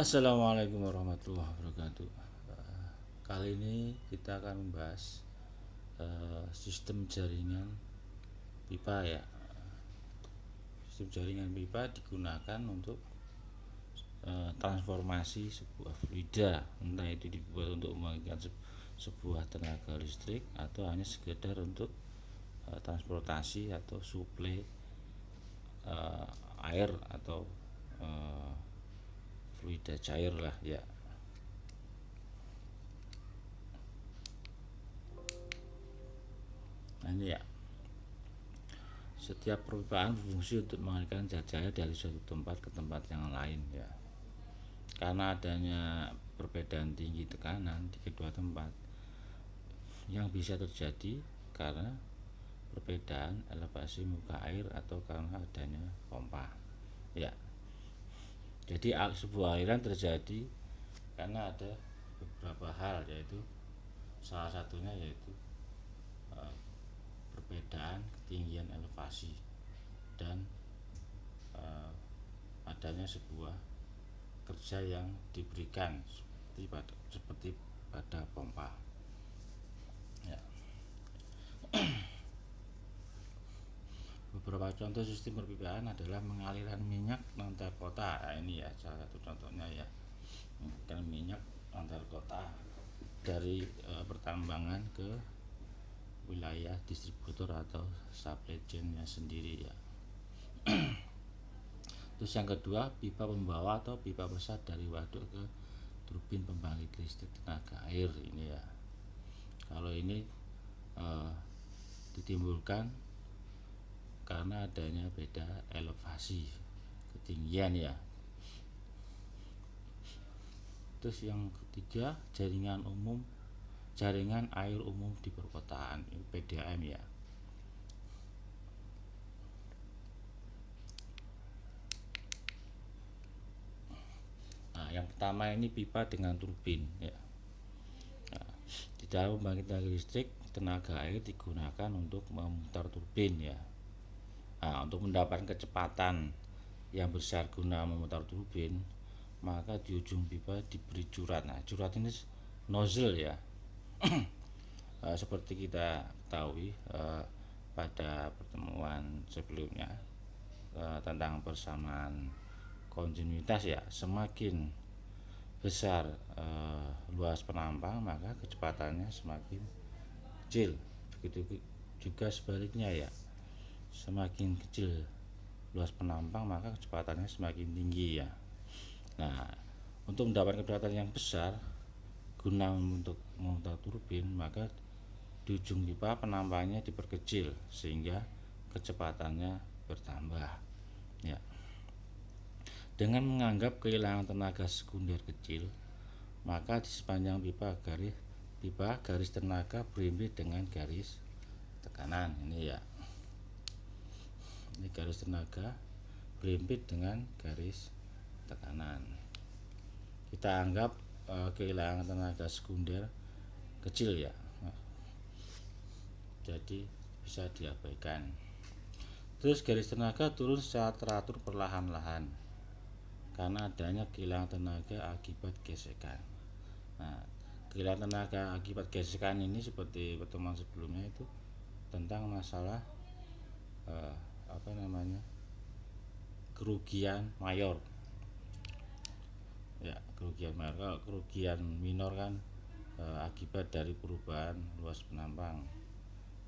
Assalamualaikum warahmatullahi wabarakatuh. Kali ini kita akan membahas sistem jaringan pipa ya. Sistem jaringan pipa digunakan untuk transformasi sebuah fluida, entah itu dibuat untuk membangkitkan sebuah tenaga listrik atau hanya sekedar untuk transportasi atau suplai air atau fluida cair lah ya. Nah ini ya, setiap perpipaan berfungsi untuk mengalirkan zat cair dari suatu tempat ke tempat yang lain ya. Karena adanya perbedaan tinggi tekanan di kedua tempat yang bisa terjadi karena perbedaan elevasi muka air atau karena adanya pompa ya. Jadi sebuah aliran terjadi karena ada beberapa hal, yaitu salah satunya yaitu perbedaan ketinggian elevasi dan adanya sebuah kerja yang diberikan seperti pada pompa ya. Beberapa contoh sistem perpipaan adalah mengaliran minyak antar kota. Nah, ini ya salah satu contohnya ya, mengaliran minyak antar kota dari pertambangan ke wilayah distributor atau supply chain-nya sendiri ya. Terus yang kedua, pipa pembawa atau pipa pesat dari waduk ke turbin pembangkit listrik tenaga air ini ya. Kalau ini ditimbulkan karena adanya beda elevasi ketinggian ya. Terus yang ketiga, jaringan air umum di perkotaan, PDAM ya. Nah, yang pertama ini pipa dengan turbin ya. Nah, di dalam pembangkit listrik tenaga air digunakan untuk memutar turbin ya. Nah, untuk mendapatkan kecepatan yang besar guna memutar turbin, maka di ujung pipa diberi curat. Nah, curat ini nozzle ya. Seperti kita ketahui pada pertemuan sebelumnya tentang persamaan kontinuitas ya, semakin besar luas penampang maka kecepatannya semakin kecil. Begitu juga sebaliknya ya, semakin kecil luas penampang maka kecepatannya semakin tinggi ya. Nah, untuk mendapatkan kecepatan yang besar guna untuk memutar turbin, maka di ujung pipa penampangnya diperkecil sehingga kecepatannya bertambah ya. Dengan menganggap kehilangan tenaga sekunder kecil, maka di sepanjang pipa garis tenaga berimbit dengan garis tekanan ini ya. Ini garis tenaga berimbit dengan garis tekanan. Kita anggap kehilangan tenaga sekunder kecil ya, jadi bisa diabaikan. Terus garis tenaga turun secara teratur perlahan-lahan karena adanya kehilangan tenaga akibat gesekan. Nah, kehilangan tenaga akibat gesekan ini seperti pertemuan sebelumnya itu tentang masalah kerugian mayor ya. Kerugian minor kan akibat dari perubahan luas penampang,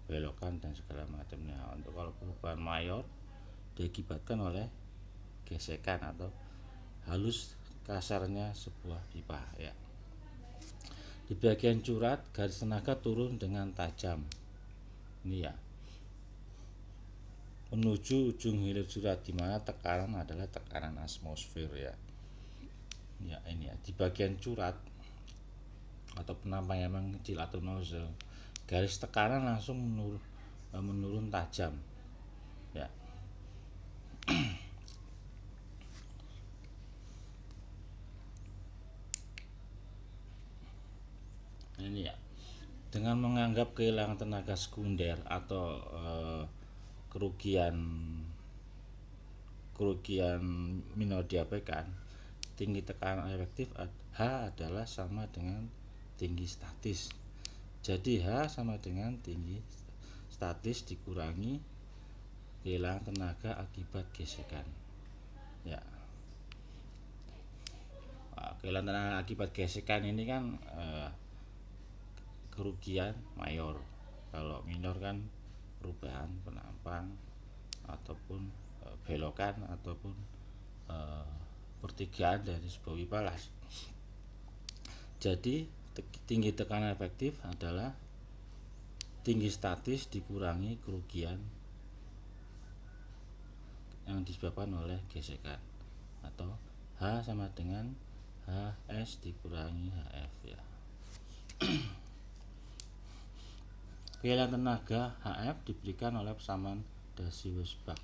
belokan dan segala macamnya. Untuk kalau perubahan mayor diakibatkan oleh gesekan atau halus kasarnya sebuah pipa ya. Di bagian curat garis tenaga turun dengan tajam ini ya, menuju ujung hilir curat di mana tekanan adalah tekanan atmosfer ya. Ya ini ya, di bagian curat atau penampang yang mengecil atau nozzle, garis tekanan langsung menurun tajam ya. Ini ya, dengan menganggap kehilangan tenaga sekunder atau kerugian minor diabaikan, tinggi tekanan efektif H adalah sama dengan tinggi statis. Jadi H sama dengan tinggi statis dikurangi kehilangan tenaga akibat gesekan. Ya. Kehilangan tenaga akibat gesekan ini kan kerugian mayor. Kalau minor kan perubahan penampang ataupun belokan ataupun pertigaan dari sebuah pipa las. Jadi tinggi tekanan efektif adalah tinggi statis dikurangi kerugian yang disebabkan oleh gesekan, atau H sama dengan HS dikurangi HF ya. Kehilangan tenaga HF diberikan oleh persamaan Darcy-Weisbach,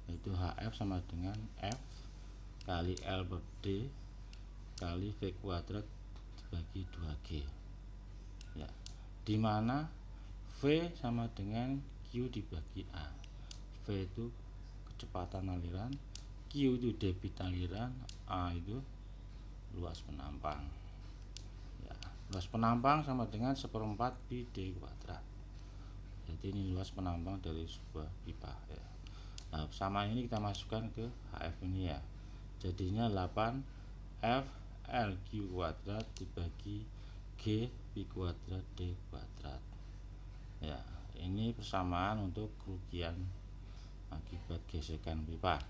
yaitu HF sama dengan F kali L per D kali V kuadrat dibagi 2G ya, dimana V sama dengan Q dibagi A. V itu kecepatan aliran, Q itu debit aliran, A itu luas penampang ya. Luas penampang sama dengan 1/4 pi D kuadrat. Jadi ini luas penampang dari sebuah pipa ya. Nah, persamaan ini kita masukkan ke HF ini ya. Jadinya 8 F L Q kuadrat dibagi G pi kuadrat D kuadrat ya. Ini persamaan untuk kerugian akibat gesekan pipa.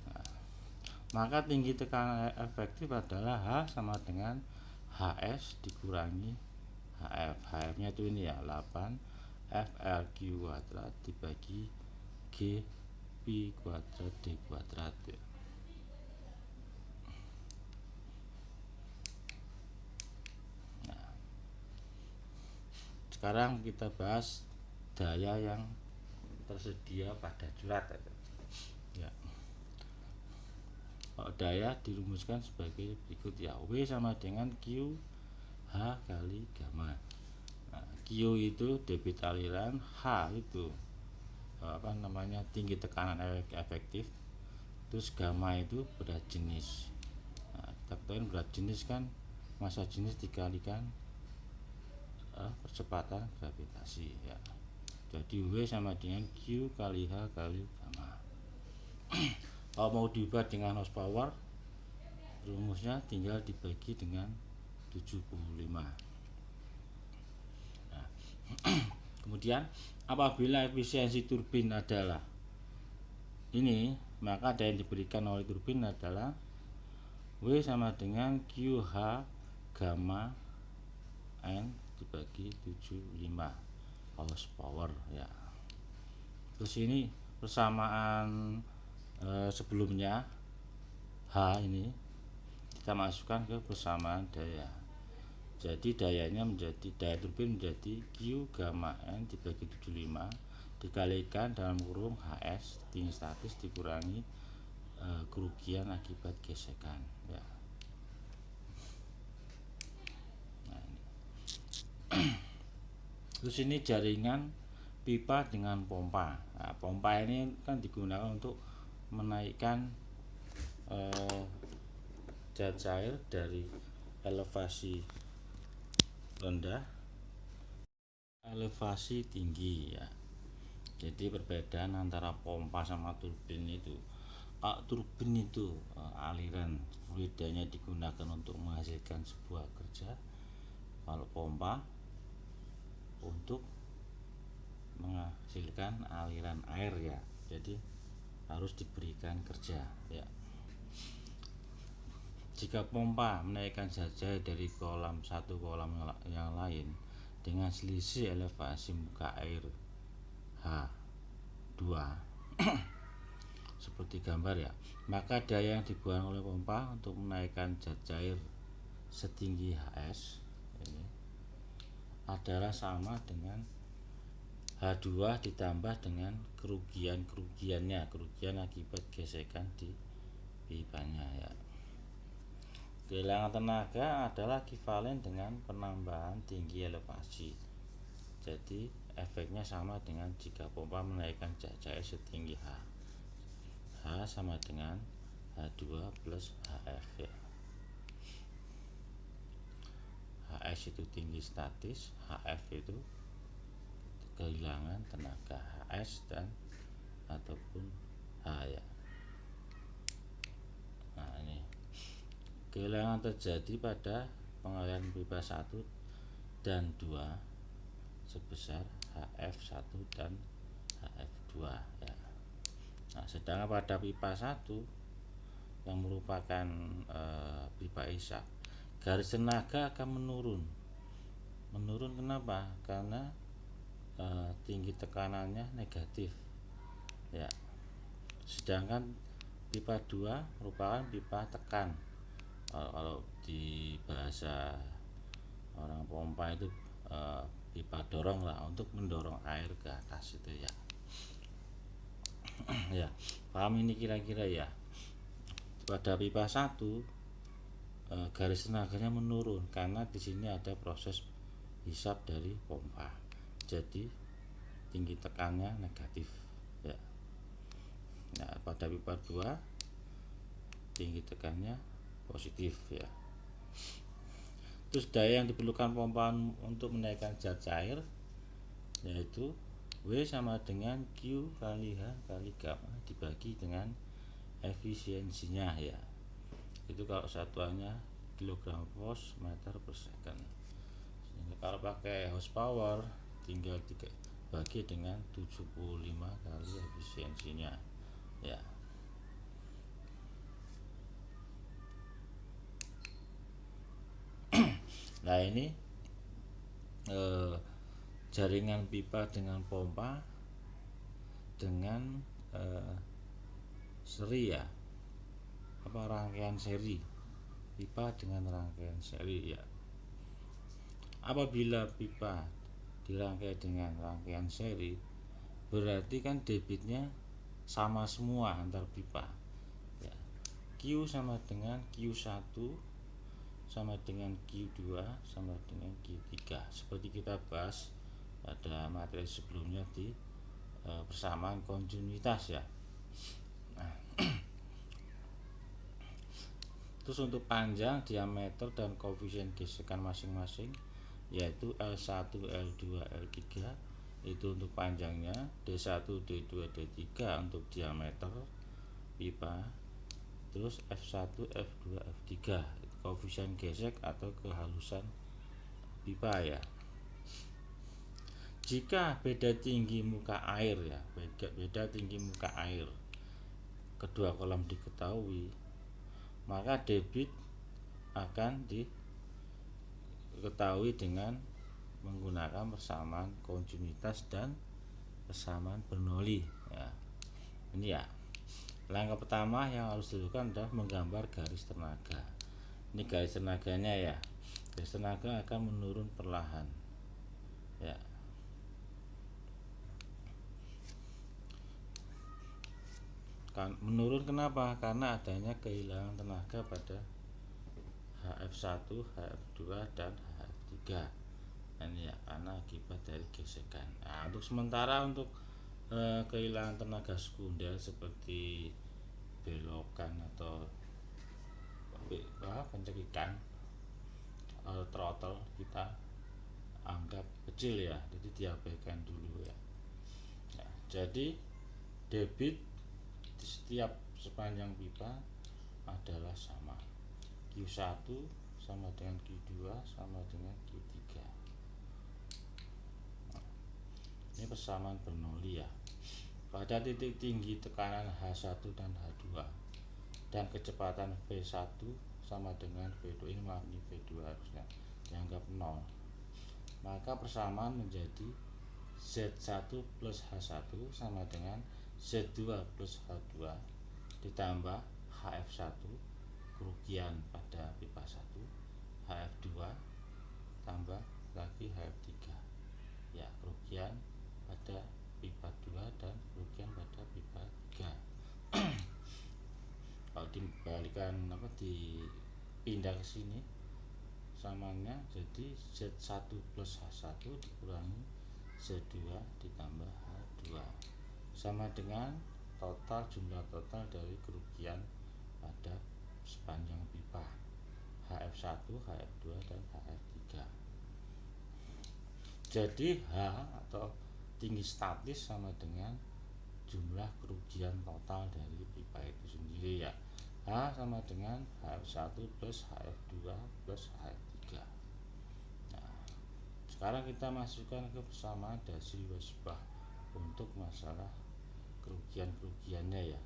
Nah, maka tinggi tekanan efektif adalah H sama dengan HS dikurangi HF. HF nya itu ini ya, 8 FLQ kuadrat dibagi G pi kuadrat D kuadrat ya. Nah, sekarang kita bahas daya yang tersedia pada curat ya. Daya dirumuskan sebagai berikut ya. W sama dengan Q H kali gamma. Nah, Q itu debit aliran, H itu tinggi tekanan efektif, terus gamma itu berat jenis. Nah, kita ketahui berat jenis kan massa jenis dikalikan percepatan gravitasi ya. Jadi W sama dengan Q kali H kali gamma. Kalau mau diubah dengan horsepower, rumusnya tinggal dibagi dengan 75. Nah, kemudian apabila efisiensi turbin adalah ini, maka daya yang diberikan oleh turbin adalah W sama dengan QH gamma N dibagi 75 horsepower ya. Terus ini persamaan sebelumnya H ini kita masukkan ke persamaan daya. Jadi dayanya menjadi daya turbin menjadi Q gamma N dibagi 75 dikalikan dalam kurung HS tinggi statis dikurangi kerugian akibat gesekan ya. Nah, ini. Terus ini jaringan pipa dengan pompa. Nah, pompa ini kan digunakan untuk menaikkan zat cair dari elevasi rendah elevasi tinggi ya. Jadi perbedaan antara pompa sama turbin itu, turbin itu aliran fluidanya digunakan untuk menghasilkan sebuah kerja, kalau pompa untuk menghasilkan aliran air ya. Jadi harus diberikan kerja ya. Jika pompa menaikkan zat cair dari kolam satu kolam yang lain dengan selisih elevasi muka air H2 seperti gambar ya, maka daya yang digunakan oleh pompa untuk menaikkan zat cair setinggi HS ini adalah sama dengan H2 ditambah dengan kerugian akibat gesekan di pipanya ya. Kehilangan tenaga adalah ekivalen dengan penambahan tinggi elevasi. Jadi efeknya sama dengan jika pompa menaikkan zat cair setinggi H. H sama dengan H2 plus HF ya. HS itu tinggi statis, HF itu kehilangan tenaga, HS dan ataupun H ya. Nah ini kehilangan terjadi pada pengalihan pipa 1 dan 2 sebesar HF1 dan HF2 ya. Nah sedangkan pada pipa 1 yang merupakan pipa isak, garis tenaga akan menurun. Kenapa? Karena tinggi tekanannya negatif ya. Sedangkan pipa 2 merupakan pipa tekan. Kalau di bahasa orang pompa itu pipa dorong lah, untuk mendorong air ke atas itu ya. Ya, paham ini kira-kira ya. Pada pipa 1 garis tenaganya menurun karena di sini ada proses hisap dari pompa. Jadi tinggi tekannya negatif ya. Nah, pada pipa 2 tinggi tekannya positif ya. Terus daya yang diperlukan pompa untuk menaikkan zat cair yaitu W sama dengan Q kali H kali gamma dibagi dengan efisiensinya ya. Itu kalau satuannya kilogram force meter per second. Kalau pakai horsepower tinggal dibagi dengan 75 kali efisiensinya ya. Nah ini jaringan pipa dengan pompa dengan seri ya, rangkaian seri pipa dengan rangkaian seri ya. Apabila pipa dirangkai dengan rangkaian seri, berarti kan debitnya sama semua antar pipa ya. Q sama dengan Q1 sama dengan Q2 sama dengan Q3 seperti kita bahas pada materi sebelumnya di persamaan kontinuitas ya. Nah, terus untuk panjang, diameter dan koefisien gesekan masing-masing yaitu L1, L2, L3 itu untuk panjangnya, D1, D2, D3 untuk diameter pipa, terus F1, F2, F3 koefisien gesek atau kehalusan pipa ya. Jika beda tinggi muka air ya, beda tinggi muka air kedua kolam diketahui, maka debit akan diketahui dengan menggunakan persamaan kontinuitas dan persamaan Bernoulli ya. Ini ya, langkah pertama yang harus dilakukan adalah menggambar garis tenaga. Ini garis tenaganya ya. Garis tenaga akan menurun perlahan ya. Menurun kenapa? Karena adanya kehilangan tenaga pada HF1, HF2 dan HF3. Ini ya, karena akibat dari gesekan. Nah, untuk sementara untuk kehilangan tenaga sekunder seperti belokan atau pencekikan throttle kita anggap kecil ya, jadi diabaikan dulu ya. Nah, jadi debit di setiap sepanjang pipa adalah sama, Q1 sama dengan Q2 sama dengan Q3. Nah, ini persamaan Bernoulli ya. Pada titik tinggi tekanan H1 dan H2 dan kecepatan V1 sama dengan V2, ini V2 harusnya dianggap 0, maka persamaan menjadi Z1 plus H1 sama dengan Z2 plus H2 ditambah HF1 kerugian pada pipa 1, HF2 tambah lagi HF3 ya, kerugian pada pipa 2 dan kerugian pada pipa 3. Kalau dibalikan dipindah ke sini samanya jadi Z1 plus H1 dikurangi Z2 ditambah H2 sama dengan jumlah total dari kerugian pada sepanjang pipa HF1, HF2 dan HF3. Jadi H atau tinggi statis sama dengan jumlah kerugian total dari pipa itu sendiri ya. H sama dengan HF1 plus HF2 plus HF3. Nah, sekarang kita masukkan ke persamaan dasi Wesbach untuk masalah kerugian-kerugiannya ya.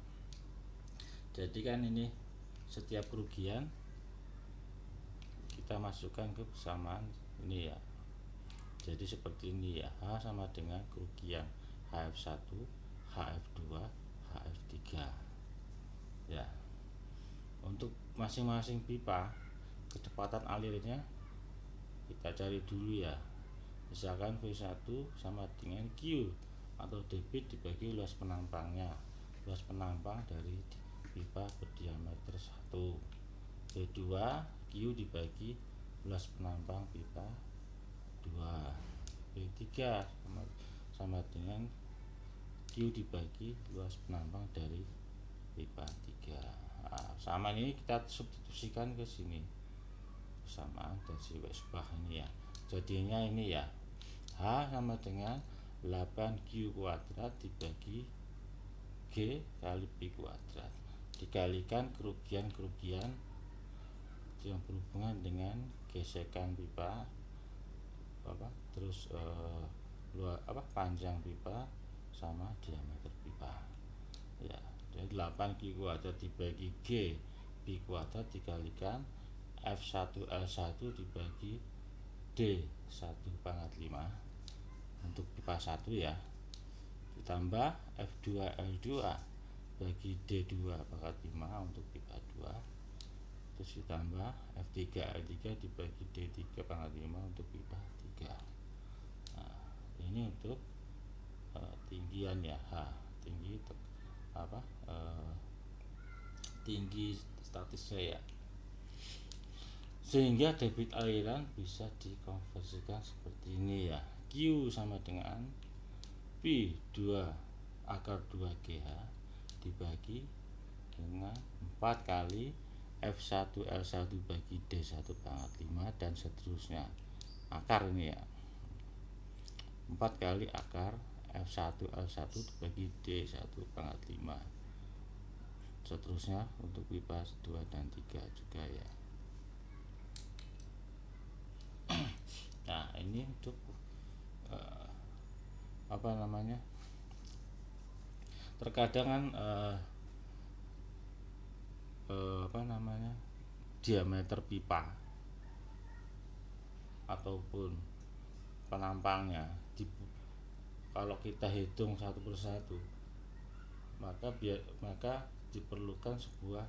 Jadi kan ini setiap kerugian kita masukkan ke persamaan ini ya. Jadi seperti ini ya, H sama dengan kerugian HF1, HF2, HF3 ya. Untuk masing-masing pipa kecepatan alirnya kita cari dulu ya. Misalkan V1 sama dengan Q atau debit dibagi luas penampangnya. Luas penampang dari pipa berdiameter 1. V2 Q dibagi luas penampang pipa 2. V3 sama dengan Q dibagi luas penampang dari pipa 3. Nah, sama ini kita substitusikan ke sini. Persamaan dasi Wesbach ini ya. Jadinya ini ya. H sama dengan 8Q kuadrat dibagi G kali P kuadrat dikalikan kerugian-kerugian yang berhubungan dengan gesekan pipa terus panjang pipa sama diameter pipa ya. Jadi 8Q kuadrat dibagi G P kuadrat dikalikan F1 L1 dibagi D1/5 untuk pipa 1 ya, ditambah F2 L2 bagi D2/5 untuk pipa 2, terus ditambah F3 L3 dibagi D3/5 untuk pipa 3. Nah, ini untuk tinggian ya, tinggi tinggi statisnya ya. Sehingga debit aliran bisa dikonversikan seperti ini ya. Q sama dengan P 2/2GH dibagi dengan 4 kali F1 L1 bagi D1/5 dan seterusnya. Akar ini ya. 4 kali akar F1 L1 bagi D1/5. Seterusnya untuk pipa 2 dan 3 juga ya. Nah, ini untuk terkadang kan diameter pipa ataupun penampangnya kalau kita hitung satu persatu maka diperlukan sebuah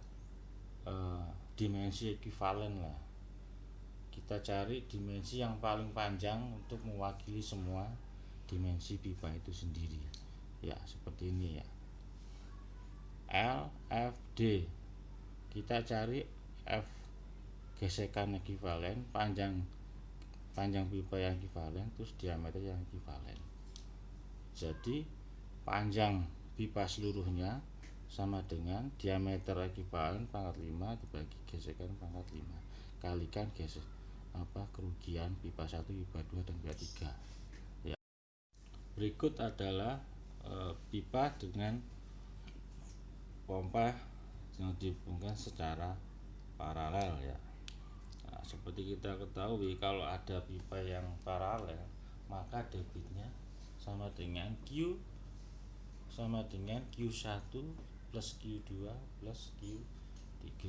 dimensi ekuivalen lah. Kita cari dimensi yang paling panjang untuk mewakili semua dimensi pipa itu sendiri ya, seperti ini ya. L, F, D kita cari F gesekan ekuivalen, panjang pipa yang ekuivalen, terus diameter yang ekuivalen. Jadi panjang pipa seluruhnya sama dengan diameter ekuivalen pangkat 5 dibagi gesekan pangkat 5 kalikan kerugian pipa 1, pipa 2 dan pipa 3 ya. Berikut adalah pipa dengan pompa yang dihubungkan secara paralel ya. Nah, seperti kita ketahui kalau ada pipa yang paralel maka debitnya sama dengan Q sama dengan Q1 plus Q2 plus Q3.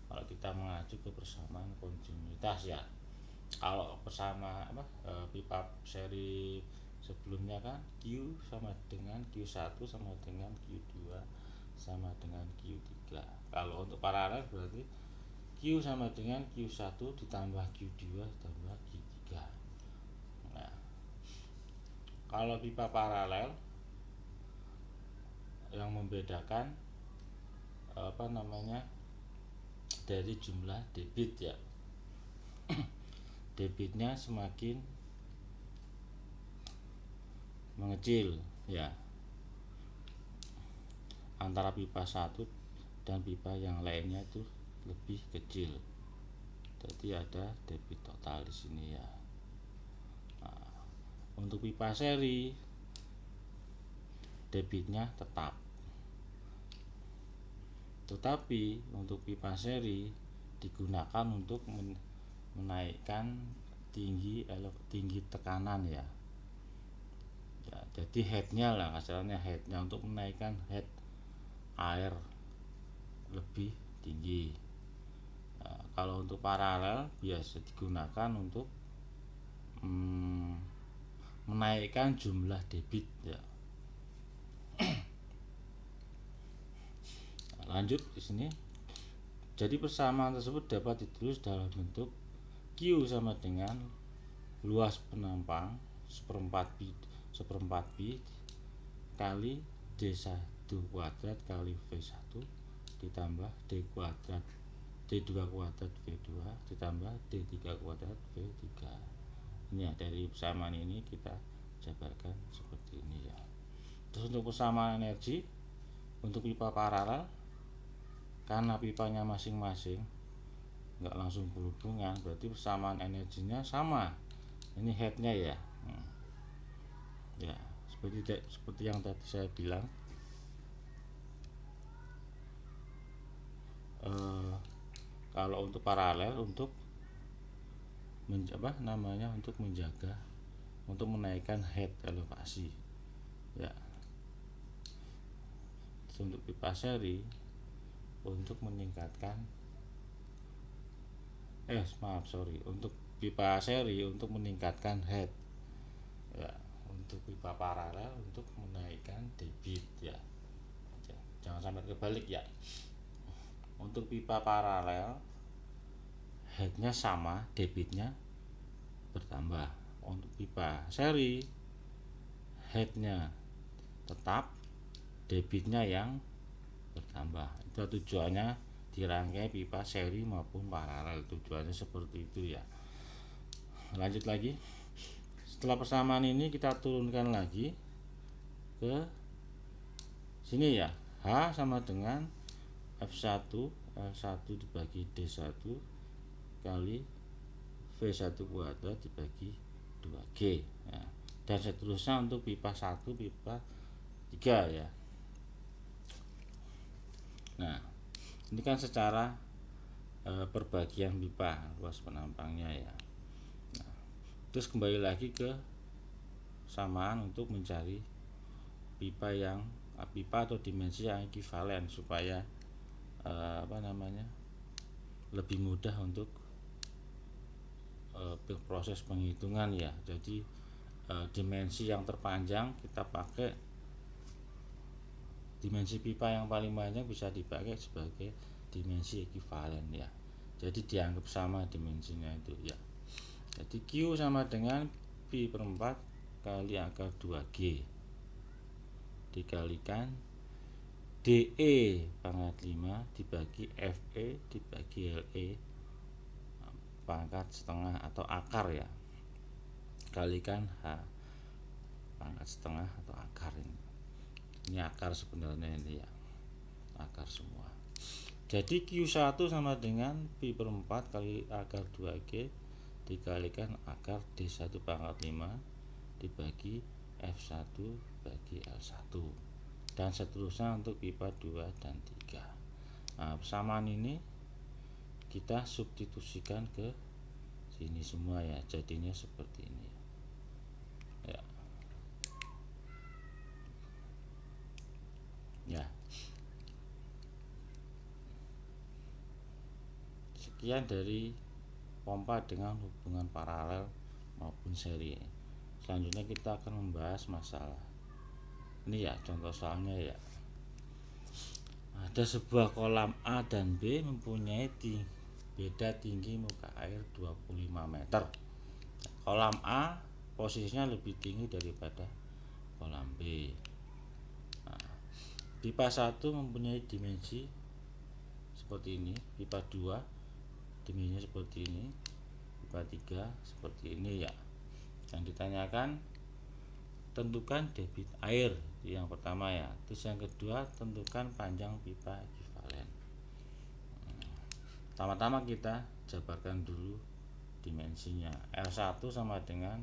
Kalau kita mengacu ke persamaan kontinuitas ya. Kalau pipa seri sebelumnya kan Q sama dengan Q1 sama dengan Q2 sama dengan Q3. Kalau untuk paralel berarti Q sama dengan Q1 ditambah Q2 ditambah Q3. Nah, kalau pipa paralel yang membedakan dari jumlah debit ya. Debitnya semakin mengecil ya antara pipa 1 dan pipa yang lainnya itu lebih kecil. Jadi ada debit total di sini ya. Nah, untuk pipa seri debitnya tetap. Tetapi untuk pipa seri digunakan untuk menaikkan tinggi tekanan ya. Jadi headnya lah, kasarnya headnya untuk menaikkan head air lebih tinggi. Nah, kalau untuk paralel biasa digunakan untuk menaikkan jumlah debit ya. Lanjut di sini. Jadi persamaan tersebut dapat ditulis dalam bentuk Q sama dengan luas penampang seperempat pi kali D1 kuadrat kali V1 ditambah D2 kuadrat V2 ditambah D3 kuadrat V3. Ini ya, dari persamaan ini kita jabarkan seperti ini ya. Terus untuk persamaan energi untuk pipa paralel, karena pipanya masing-masing nggak langsung berhubungan, berarti persamaan energinya sama. Ini headnya ya. Ya, seperti yang tadi saya bilang. Kalau untuk paralel untuk menjaga untuk menaikkan head elevasi ya. Untuk pipa seri untuk meningkatkan untuk pipa seri untuk meningkatkan head ya. Untuk pipa paralel untuk menaikkan debit ya. Jangan sampai kebalik ya. Untuk pipa paralel headnya sama, debitnya bertambah. Untuk pipa seri headnya tetap, debitnya yang bertambah. Itu tujuannya dirangkai pipa seri maupun paralel, tujuannya seperti itu ya. Lanjut lagi. Setelah persamaan ini kita turunkan lagi ke sini ya. H sama dengan F1 L1 dibagi D1 kali V1 kuadrat dibagi 2G ya. Dan seterusnya untuk pipa 1, pipa 3 ya. Nah, ini kan secara perbagian pipa luas penampangnya ya. Nah, terus kembali lagi ke samaan untuk mencari pipa atau dimensi yang ekivalen supaya lebih mudah untuk proses penghitungan ya. Jadi dimensi yang terpanjang kita pakai, dimensi pipa yang paling banyak bisa dipakai sebagai dimensi ekivalen ya. Jadi dianggap sama dimensinya itu ya. Jadi Q sama dengan pi per 4 kali akar 2G dikalikan DE pangkat 5 dibagi FE dibagi LE pangkat setengah atau akar ya, kalikan H pangkat setengah atau akar. Ini akar sebenarnya ini ya, akar semua. Jadi Q1 sama dengan pi per 4 kali akar 2G dikalikan akar D1 pangkat 5 dibagi F1 bagi L1 dan seterusnya untuk pipa 2 dan 3. Nah, persamaan ini kita substitusikan ke sini semua ya, jadinya seperti ini ya. Ya. Sekian dari pompa dengan hubungan paralel maupun seri. Selanjutnya kita akan membahas masalah ini ya, contoh soalnya ya. Ada sebuah kolam A dan B mempunyai beda tinggi muka air 25 meter. Kolam A posisinya lebih tinggi daripada kolam B. Nah, pipa 1 mempunyai dimensi seperti ini, pipa 2 dimensinya seperti ini, pipa 3 seperti ini ya. Yang ditanyakan tentukan debit air yang pertama ya. Terus yang kedua tentukan panjang pipa ekivalen. Pertama-tama kita jabarkan dulu dimensinya. L1 sama dengan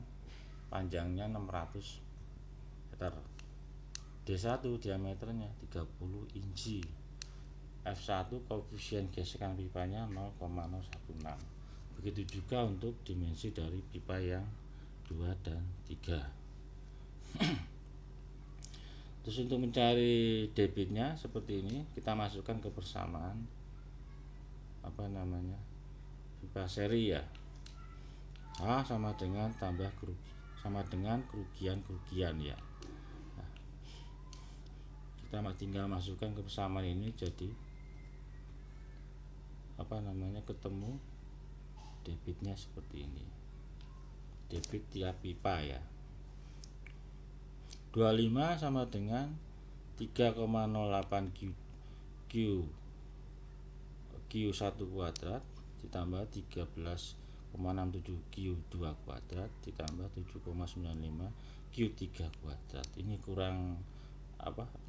panjangnya 600 meter, D1 diameternya 30 inci, F1 koefisien gesekan pipanya 0,016. Begitu juga untuk dimensi dari pipa yang 2 dan 3. Terus untuk mencari debitnya seperti ini, kita masukkan ke persamaan pipa seri ya. A sama dengan kerugian ya. Nah, kita tinggal masukkan ke persamaan ini, jadi ketemu debitnya seperti ini. Debit tiap pipa ya. 25 sama dengan 3,08 Q1 kuadrat ditambah 13,67 Q2 kuadrat ditambah 7,95 Q3 kuadrat. Ini kurang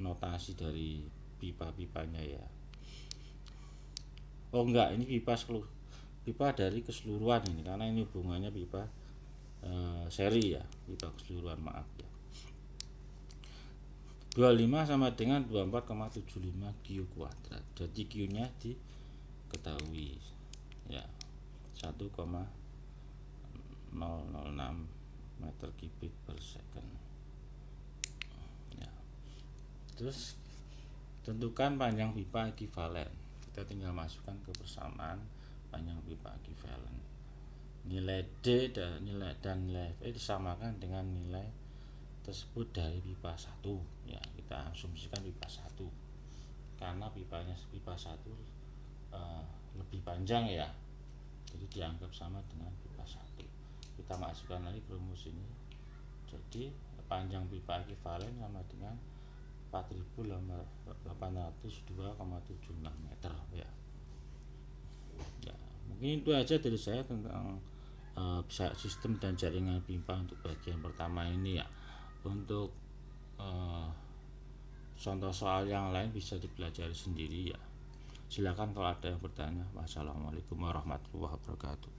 notasi dari pipa-pipanya ya. Oh enggak, ini pipa dari keseluruhan ini, karena ini hubungannya pipa seri ya, pipa keseluruhan, maaf ya. 25 sama dengan 24,75 Q kuadrat. Jadi Q nya diketahui ya, 1,006 meter kubik per second ya. Terus tentukan panjang pipa ekivalen. Kita tinggal masukkan ke persamaan panjang pipa ekivalen. Nilai D dan nilai F disamakan dengan nilai tersebut dari pipa 1 ya. Kita asumsikan pipa 1 karena pipa 1 lebih panjang ya, jadi dianggap sama dengan pipa 1. Kita masukkan lagi ke rumus ini, jadi panjang pipa ekivalen sama dengan 4.802,76 meter ya. Mungkin itu aja dari saya tentang sistem dan jaringan pipa untuk bagian pertama ini ya. Untuk contoh soal yang lain bisa dipelajari sendiri ya. Silakan kalau ada yang bertanya. Wassalamualaikum warahmatullahi wabarakatuh.